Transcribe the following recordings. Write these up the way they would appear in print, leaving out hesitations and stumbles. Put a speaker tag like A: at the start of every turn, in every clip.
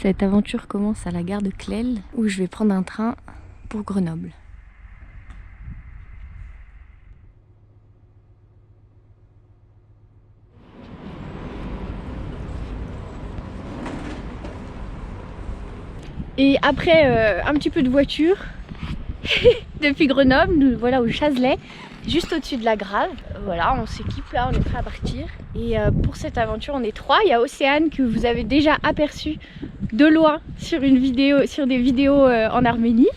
A: Cette aventure commence à la gare de Clel où je vais prendre un train pour Grenoble. Et après un petit peu de voiture, depuis Grenoble, nous voilà au Chazelet, juste au-dessus de la Grave. Voilà, on s'équipe là, on est prêt à partir. Et pour cette aventure, on est 3. Il y a Océane que vous avez déjà aperçu de loin sur des vidéos en Arménie.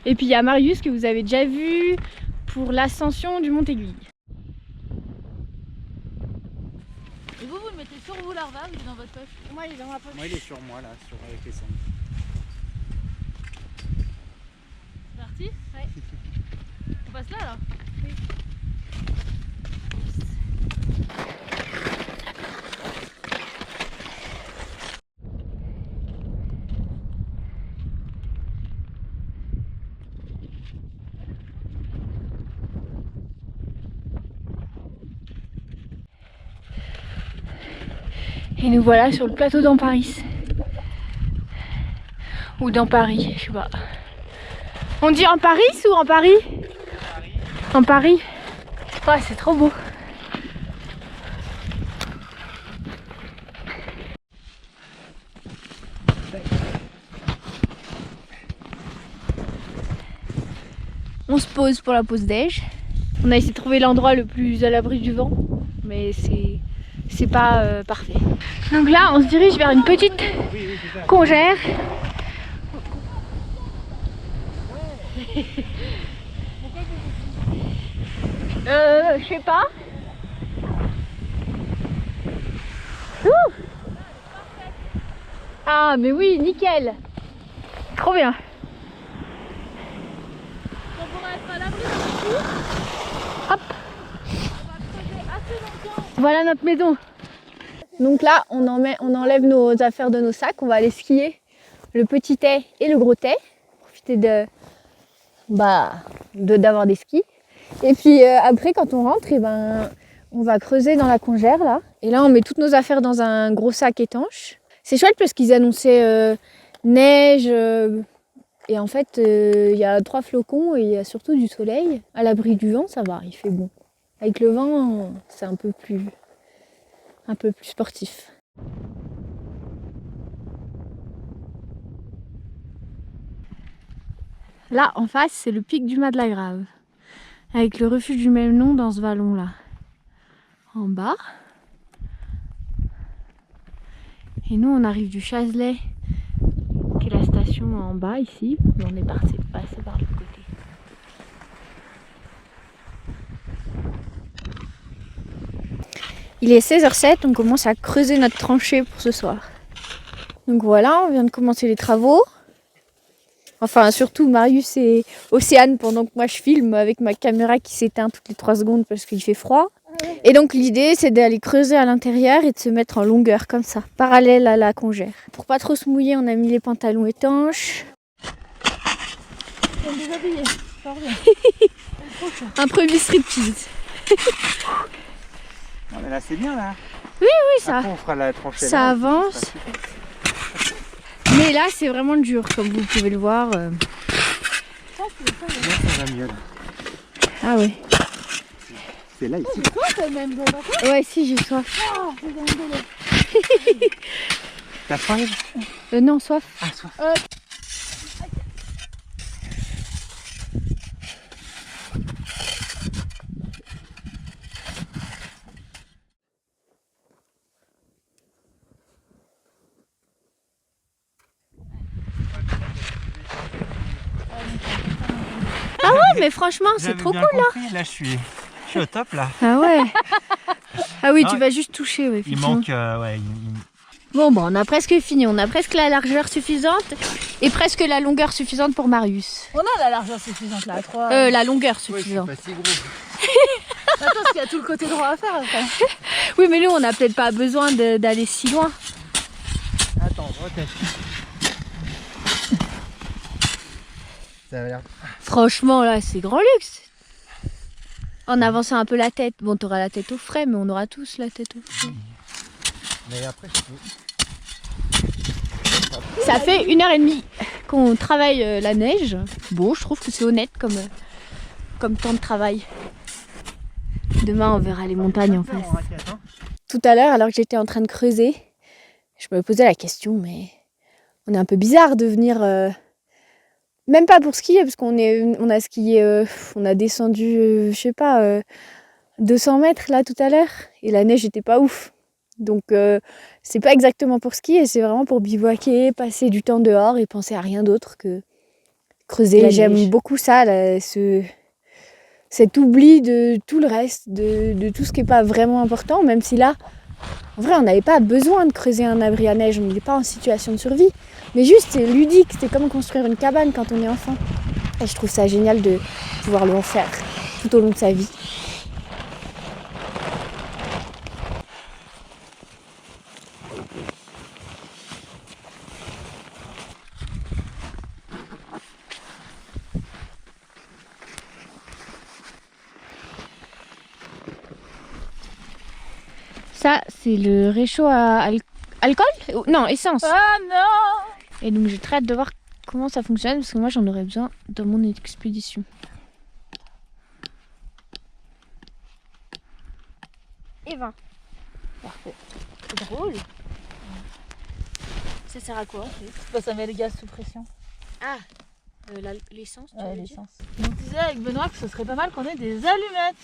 A: Et puis il y a Marius que vous avez déjà vu pour l'ascension du Mont Aiguille.
B: Et vous le mettez sur vous l'arva ou il est dans votre poche?
C: Moi il est dans ma poche.
D: Moi il est sur moi là, avec les cendres.
B: C'est parti? Ouais. On passe là alors? Oui.
A: Et nous voilà sur le plateau d'Amparis. Ou dans Paris, je sais pas. On dit en Paris ou en Paris? En Paris. Ouais, c'est trop beau. On se pose pour la pause déj. On a essayé de trouver l'endroit le plus à l'abri du vent, mais c'est pas parfait. Donc là, on se dirige vers une petite congère. Je sais pas. Ouh. Ah mais oui, nickel. Trop bien.
B: On pourra être à l'abri d'un coup.
A: Hop.
B: On va creuser assez longtemps.
A: Voilà notre maison. Donc là, on enlève nos affaires de nos sacs. On va aller skier le petit thé et le gros thé. Profiter d'avoir des skis. Et puis après, quand on rentre, on va creuser dans la congère là. Et là, on met toutes nos affaires dans un gros sac étanche. C'est chouette parce qu'ils annonçaient neige. Et en fait, il y a 3 flocons et il y a surtout du soleil. À l'abri du vent, ça va, il fait bon. Avec le vent, c'est un peu plus sportif. Là, en face, c'est le pic du Mas de la Grave, avec le refuge du même nom dans ce vallon-là. En bas. Et nous, on arrive du Chazelet, qui est la station en bas, ici. On est passé par l'autre côté. Il est 16h07, on commence à creuser notre tranchée pour ce soir. Donc voilà, on vient de commencer les travaux. Enfin, surtout Marius et Océane, pendant que moi je filme avec ma caméra qui s'éteint toutes les 3 secondes parce qu'il fait froid. Et donc l'idée, c'est d'aller creuser à l'intérieur et de se mettre en longueur comme ça, parallèle à la congère. Pour pas trop se mouiller, on a mis les pantalons étanches.
B: On est déshabillés.
A: Un premier striptease.
D: Non mais là c'est bien là.
A: Oui, ça.
D: Après, on fera la tranchée.
A: Ça
D: là,
A: avance. Mais là, c'est vraiment dur, comme vous pouvez le voir.
D: Là, ça va mieux là.
A: Ah ouais.
D: C'est là ici.
B: C'est toi quand même, de la
A: Ouais, si, j'ai soif.
B: Oh, j'ai dans le délai.
D: T'as faim?
A: Non, soif.
D: Ah, soif.
A: Ah ouais, mais franchement, c'est trop cool là.
D: Là, je suis au top là.
A: Ah ouais. Ah oui,
D: Ah
A: tu
D: ouais.
A: vas juste toucher, ouais,
D: Il
A: effectivement.
D: manque,
A: Bon, on a presque fini. On a presque la largeur suffisante et presque la longueur suffisante pour Marius.
B: On a la largeur suffisante là, à 3.
A: La longueur
D: Ouais, je suis
A: suffisante.
D: pas si gros.
B: Attends, parce qu'il y a tout le côté droit à faire après.
A: Oui, mais nous, on n'a peut-être pas besoin d'aller si loin.
D: Attends, je reteste. Ça a l'air.
A: Franchement, là, c'est grand luxe. En avançant un peu la tête. Bon, t'auras la tête au frais, mais on aura tous la tête au frais.
D: Mais après, je peux.
A: Ça fait 1h30 qu'on travaille la neige. Bon, je trouve que c'est honnête comme temps de travail. Demain, on verra les montagnes en face. Tout à l'heure, alors que j'étais en train de creuser, je me posais la question, mais on est un peu bizarre de venir... Même pas pour skier, parce qu'on a skié, on a descendu, je sais pas, 200 mètres là tout à l'heure, et la neige était pas ouf. Donc c'est pas exactement pour skier, c'est vraiment pour bivouaquer, passer du temps dehors et penser à rien d'autre que creuser. Et j'aime beaucoup ça, là, cet oubli de tout le reste, de tout ce qui n'est pas vraiment important, même si là, en vrai, on n'avait pas besoin de creuser un abri à neige, on n'est pas en situation de survie. Mais juste, c'est ludique, c'est comme construire une cabane quand on est enfant. Et je trouve ça génial de pouvoir le faire tout au long de sa vie. Ça, c'est le réchaud à alcool ? Non, essence.
B: Ah non!
A: Et donc j'ai très hâte de voir comment ça fonctionne parce que moi j'en aurais besoin dans mon expédition. Et 20. Parfait. C'est drôle. Ça sert à quoi en fait ?
B: Bah, ça met le gaz sous pression.
A: Ah, l'essence, tu
B: Ouais,
A: veux dire ?
B: l'essence. On disait avec Benoît que ce serait pas mal qu'on ait des allumettes.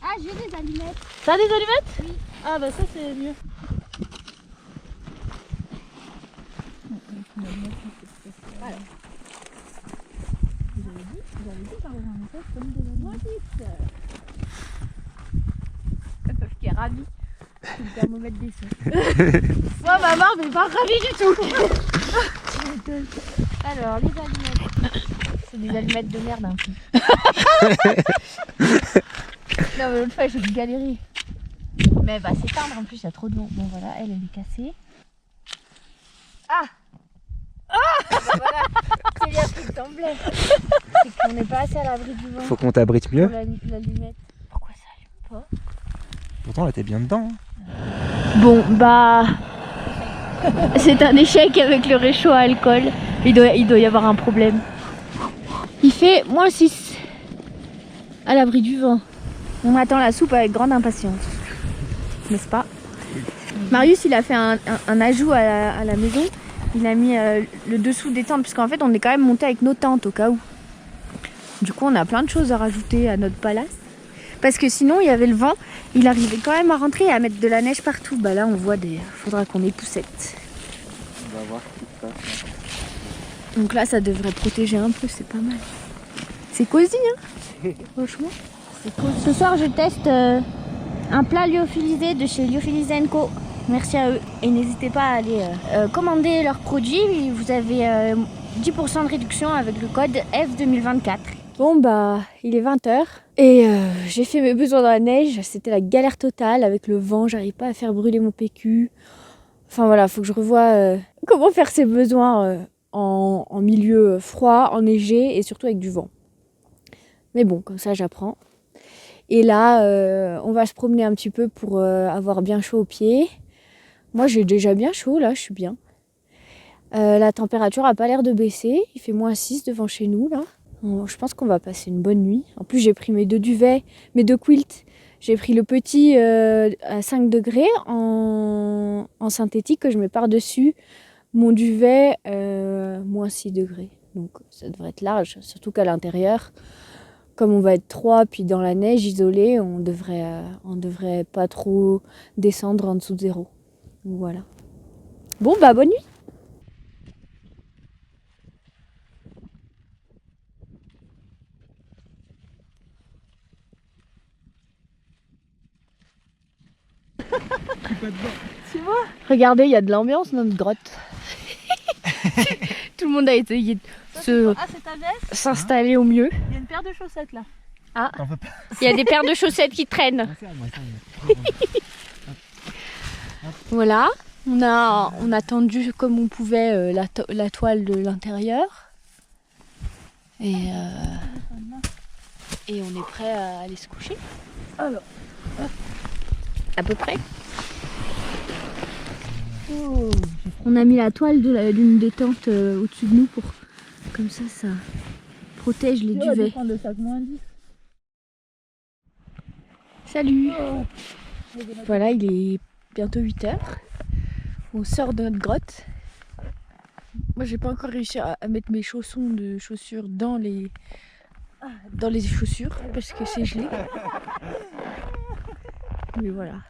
A: Ah, j'ai des allumettes.
B: T'as des allumettes ?
A: Oui.
B: Ah bah ça c'est mieux.
A: Voilà.
B: Vous avez dit par les allumettes comme des allumettes.
A: Qui est ravie. C'est le thermomètre des sons.
B: Moi maman mais pas ravie du tout.
A: Alors, les allumettes. C'est des allumettes de merde un peu. Non mais l'autre fois j'ai galéré. Mais elle va s'éteindre en plus, il y a trop de vent. Bon voilà, elle est cassée. Ah bah voilà, c'est bien ce qui semblait. C'est qu'on n'est pas assez à l'abri du vent.
D: Faut qu'on t'abrite mieux.
A: Pour l'allumette. Pourquoi ça allume pas ?
D: Pourtant, là, t'es bien dedans.
A: Bon bah... c'est un échec avec le réchaud à alcool. Il doit y avoir un problème. Il fait -6 à l'abri du vent. On attend la soupe avec grande impatience. N'est-ce pas ? Marius, il a fait un ajout à la maison. Il a mis le dessous des tentes, puisqu'en fait, on est quand même monté avec nos tentes au cas où. Du coup, on a plein de choses à rajouter à notre palace. Parce que sinon, il y avait le vent. Il arrivait quand même à rentrer et à mettre de la neige partout. Bah là, on voit des... Faudra qu'on époussette.
D: On va voir ce qui se passe.
A: Donc là, ça devrait protéger un peu, c'est pas mal. C'est cosy, hein. Franchement. C'est cool. Ce soir, je teste un plat lyophilisé de chez Lyophilisé & Co. Merci à eux. Et n'hésitez pas à aller commander leurs produits. Vous avez 10% de réduction avec le code F2024. Bon bah, il est 20h. Et j'ai fait mes besoins dans la neige. C'était la galère totale avec le vent. J'arrive pas à faire brûler mon PQ. Enfin voilà, faut que je revoie comment faire ses besoins en milieu froid, enneigé et surtout avec du vent. Mais bon, comme ça j'apprends. Et là, on va se promener un petit peu pour avoir bien chaud aux pieds. Moi, j'ai déjà bien chaud, là, je suis bien. La température n'a pas l'air de baisser. Il fait -6 devant chez nous, là. Je pense qu'on va passer une bonne nuit. En plus, j'ai pris mes 2 duvets, mes 2 quilts. J'ai pris le petit à 5 degrés en synthétique que je mets par-dessus mon duvet -6 degrés. Donc, ça devrait être large, surtout qu'à l'intérieur, comme on va être 3, puis dans la neige isolée, on devrait pas trop descendre en dessous de 0. Donc, voilà. Bon, bah, bonne nuit!
B: Tu vois ?
A: Regardez, il y a de l'ambiance dans notre grotte. Tout le monde a essayé de
B: Ah, c'est ta veste ?
A: s'installer au mieux.
B: Il y a une paire de chaussettes là.
D: T'en veux pas?
A: Il y a des paires de chaussettes qui traînent. Voilà, on a tendu comme on pouvait la toile de l'intérieur. Et on est prêt à aller se coucher.
B: Alors,
A: À peu près.
B: oh, j'ai
A: On a mis la toile d'une des tentes au-dessus de nous pour comme ça protège les duvets.
B: Prendre le sac moins 10.
A: Salut. Voilà, il est bientôt 8 h. On sort de notre grotte. Moi j'ai pas encore réussi à mettre mes chaussons de chaussures dans les chaussures parce que c'est gelé. Mais voilà.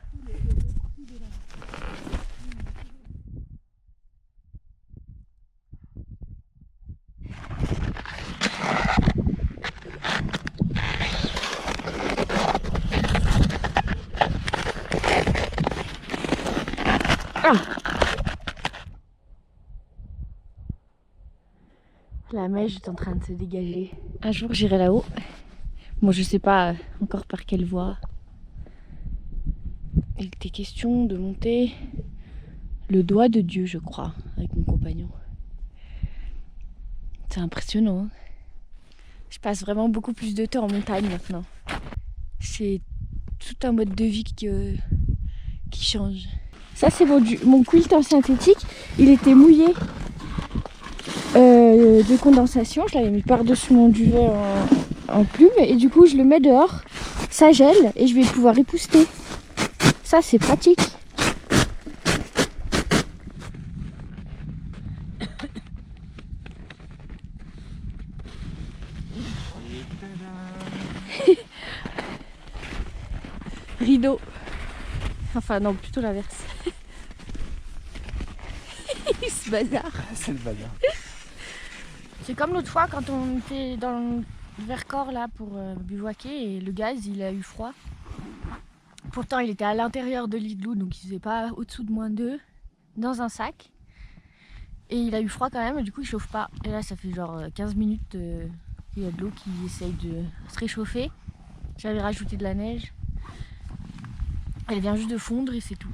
A: Ah. La neige est en train de se dégager. Un jour j'irai là-haut. Bon, je sais pas encore par quelle voie. Il était question de monter le doigt de Dieu, je crois, avec mon compagnon. C'est impressionnant. Hein. Je passe vraiment beaucoup plus de temps en montagne maintenant. C'est tout un mode de vie qui change. Ça c'est mon quilt en synthétique. Il était mouillé de condensation. Je l'avais mis par-dessus mon duvet en plume. Et du coup je le mets dehors. Ça gèle et je vais pouvoir épousseter. Ça c'est pratique. Rideau. Enfin non, plutôt l'inverse. Ce bazar.
D: C'est le bazar.
A: C'est comme l'autre fois quand on était dans le Vercors là pour bivouaquer et le gaz il a eu froid. Pourtant il était à l'intérieur de l'igloo donc il faisait pas au-dessous de -2 dans un sac. Et il a eu froid quand même et du coup il chauffe pas. Et là ça fait genre 15 minutes qu'il y a de l'eau qui essaye de se réchauffer. J'avais rajouté de la neige. Elle vient juste de fondre et c'est tout.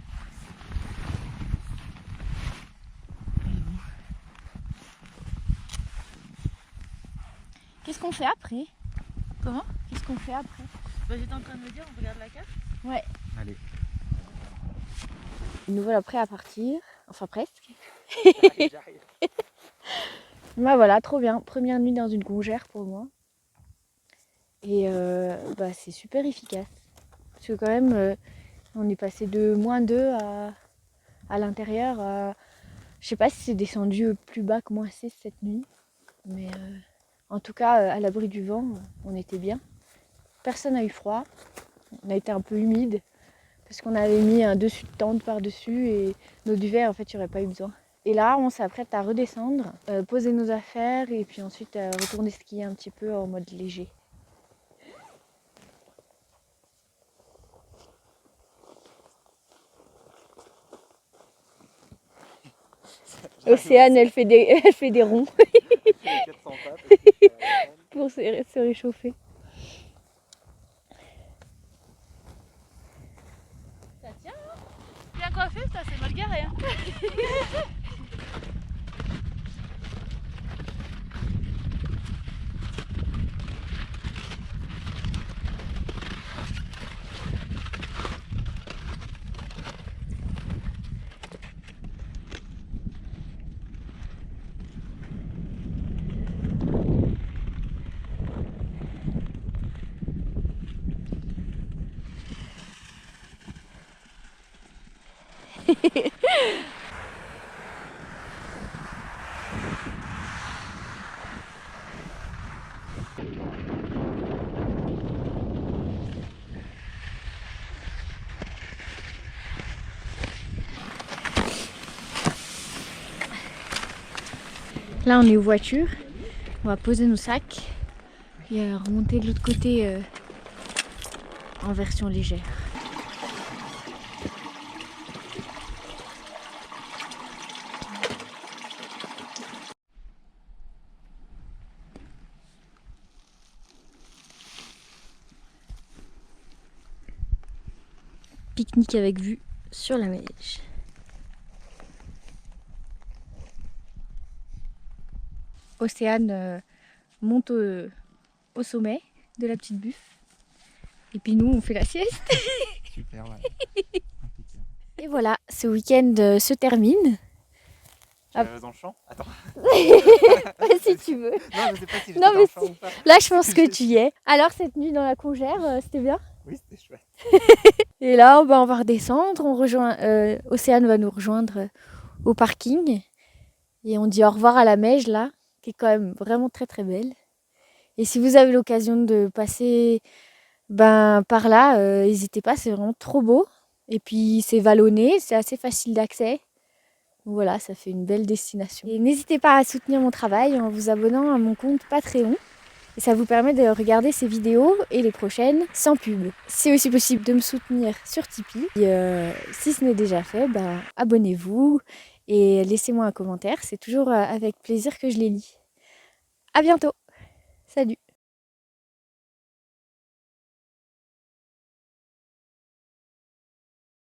A: Qu'est-ce qu'on fait après?
B: Comment?
A: Qu'est-ce qu'on fait après?
B: Bah, j'étais en train de me dire, on regarde la carte.
A: Ouais.
D: Allez.
A: Nous voilà prêts à partir. Enfin presque.
D: J'arrive.
A: Bah voilà, trop bien. Première nuit dans une congère pour moi. Et bah, c'est super efficace. Parce que quand même, on est passé de -2 à l'intérieur. Je sais pas si c'est descendu plus bas que -6 cette nuit. Mais en tout cas, à l'abri du vent, on était bien. Personne n'a eu froid. On a été un peu humide. Parce qu'on avait mis un dessus de tente par-dessus. Et nos duvets, en fait, il n'y aurait pas eu besoin. Et là, on s'apprête à redescendre, poser nos affaires. Et puis ensuite, retourner skier un petit peu en mode léger. Océane, elle fait des ronds pour se réchauffer.
B: Ça tient, hein? Bien coiffé, ça c'est mal garé. Hein.
A: Là, on est aux voitures. On va poser nos sacs et remonter de l'autre côté en version légère. Pique-nique avec vue sur la Meije. Océane monte au sommet de la petite buffe. Et puis nous, on fait la sieste.
D: Super, ouais.
A: Et voilà, ce week-end se termine.
D: Tu vas dans le champ? Attends.
A: Si tu veux.
D: Non, je sais pas si j'étais
A: Non,
D: dans
A: mais
D: le champ ou pas.
A: Là, je pense que tu y es. Alors, cette nuit dans la congère, c'était bien?
D: Oui, c'était chouette.
A: Et là, on va redescendre. On rejoint, Océane va nous rejoindre au parking. Et on dit au revoir à la Meije, là, qui est quand même vraiment très très belle. Et si vous avez l'occasion de passer par là, n'hésitez pas, c'est vraiment trop beau. Et puis, c'est vallonné, c'est assez facile d'accès. Voilà, ça fait une belle destination. Et n'hésitez pas à soutenir mon travail en vous abonnant à mon compte Patreon. Et ça vous permet de regarder ces vidéos et les prochaines sans pub. C'est aussi possible de me soutenir sur Tipeee. Et, si ce n'est déjà fait, abonnez-vous et laissez-moi un commentaire. C'est toujours avec plaisir que je les lis. À bientôt. Salut.